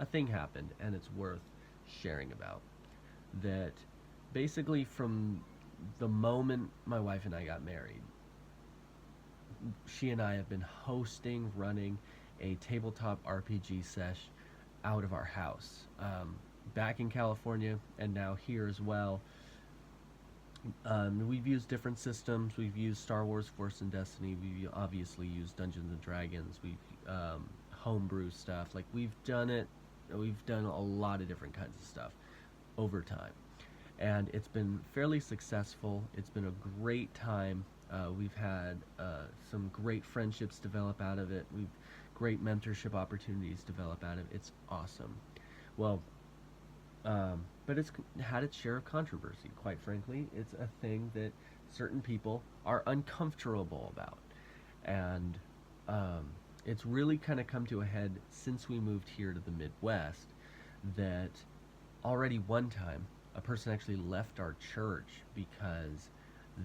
a thing happened, and it's worth sharing about. That basically, from the moment my wife and I got married, she and I have been running a tabletop RPG sesh out of our house. Back in California and now here as well. We've used different systems. We've used Star Wars Force and Destiny. We've obviously used Dungeons and Dragons. We've homebrew stuff. Like we've done it. We've done a lot of different kinds of stuff over time, and it's been fairly successful. It's been a great time. We've had some great friendships develop out of it. We've great mentorship opportunities develop out of it. It's awesome. Well, but it's had its share of controversy. Quite frankly, it's a thing that certain people are uncomfortable about, and um, it's really kind of come to a head since we moved here to the Midwest. That already one time a person actually left our church because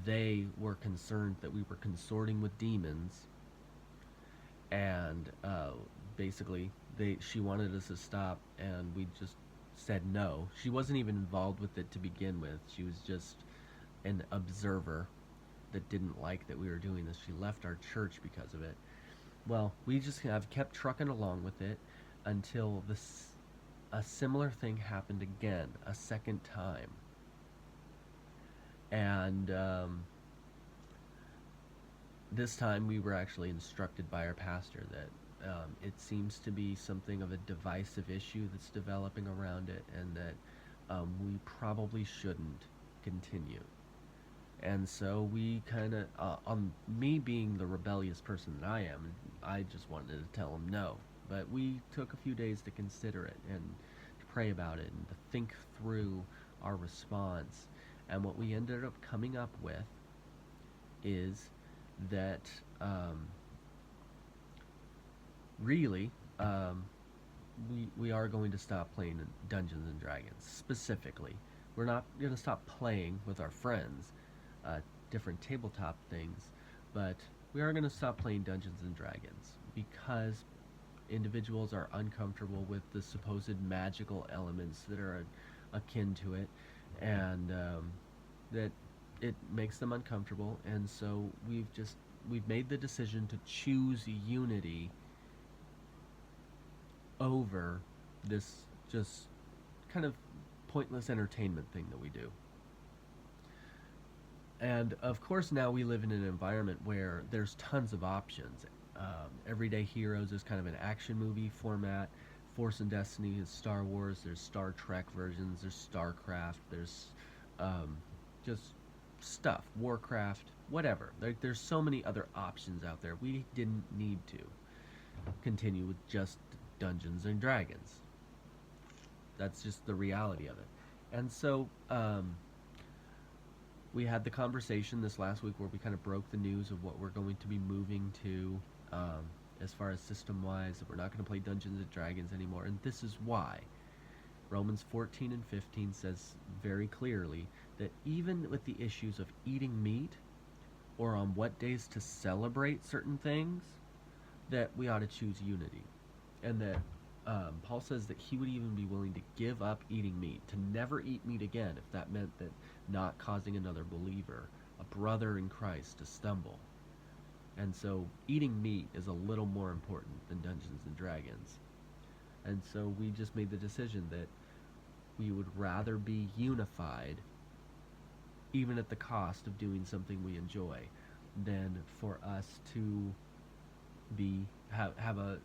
they were concerned that we were consorting with demons, and basically she wanted us to stop, and we just said no. She wasn't even involved with it to begin with. She was just an observer that didn't like that we were doing this. She left our church because of it. Well, we just have kept trucking along with it until this a similar thing happened again, a second time. And this time we were actually instructed by our pastor that it seems to be something of a divisive issue that's developing around it, and that we probably shouldn't continue. And so we kind of, on me being the rebellious person that I am, I just wanted to tell him no. But we took a few days to consider it and to pray about it and to think through our response. And what we ended up coming up with is that really we are going to stop playing Dungeons and Dragons specifically. We're not going to stop playing with our friends, different tabletop things, but we are going to stop playing Dungeons and Dragons because individuals are uncomfortable with the supposed magical elements that are akin to it, and that it makes them uncomfortable. And so we've made the decision to choose unity over this just kind of pointless entertainment thing that we do. And of course, now we live in an environment where there's tons of options. Everyday Heroes is kind of an action movie format. Force and Destiny is Star Wars. There's Star Trek versions. There's StarCraft. There's just stuff. Warcraft. Whatever. There's so many other options out there. We didn't need to continue with just Dungeons and Dragons. That's just the reality of it. And so we had the conversation this last week where we kind of broke the news of what we're going to be moving to, as far as system wise, that we're not going to play Dungeons and Dragons anymore. And this is why. Romans 14 and 15 says very clearly that even with the issues of eating meat or on what days to celebrate certain things, that we ought to choose unity. And that Paul says that he would even be willing to give up eating meat, to never eat meat again, if that meant that not causing another believer, a brother in Christ, to stumble. And so eating meat is a little more important than Dungeons and Dragons. And so we just made the decision that we would rather be unified, even at the cost of doing something we enjoy, than for us to have a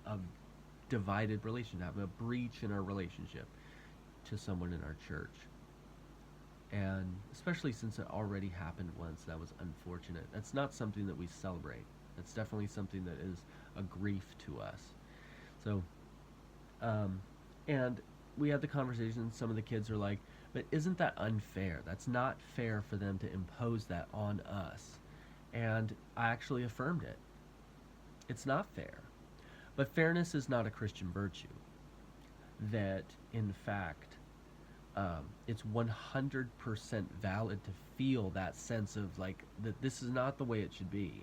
divided relationship, have a breach in our relationship to someone in our church. And especially since it already happened once, that was unfortunate. That's not something that we celebrate. That's definitely something that is a grief to us. So, and we had the conversation. Some of the kids are like, but isn't that unfair? That's not fair for them to impose that on us. And I actually affirmed it. It's not fair. But fairness is not a Christian virtue. That, in fact, it's 100% valid to feel that sense of like that this is not the way it should be.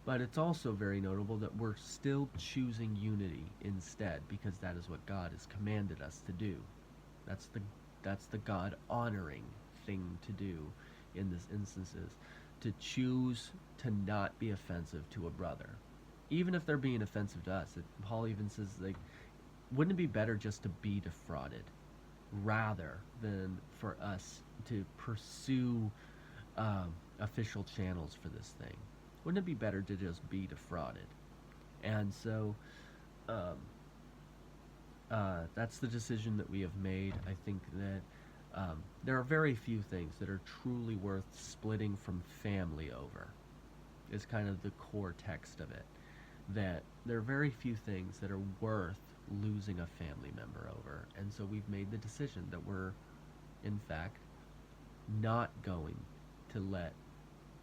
But it's also very notable that we're still choosing unity instead, because that is what God has commanded us to do. That's the that's the God honoring thing to do in this instances, to choose to not be offensive to a brother, even if they're being offensive to us. Paul even says, like, wouldn't it be better just to be defrauded rather than for us to pursue official channels for this thing? Wouldn't it be better to just be defrauded? And so um, that's the decision that we have made. I think that there are very few things that are truly worth splitting from family over, is kind of the core text of it. That there are very few things that are worth losing a family member over. And so we've made the decision that we're, in fact, not going to let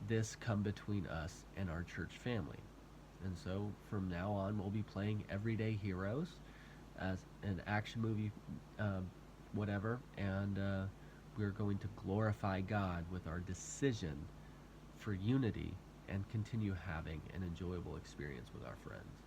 this come between us and our church family. And so from now on, we'll be playing Everyday Heroes as an action movie, whatever, and we're going to glorify God with our decision for unity and continue having an enjoyable experience with our friends.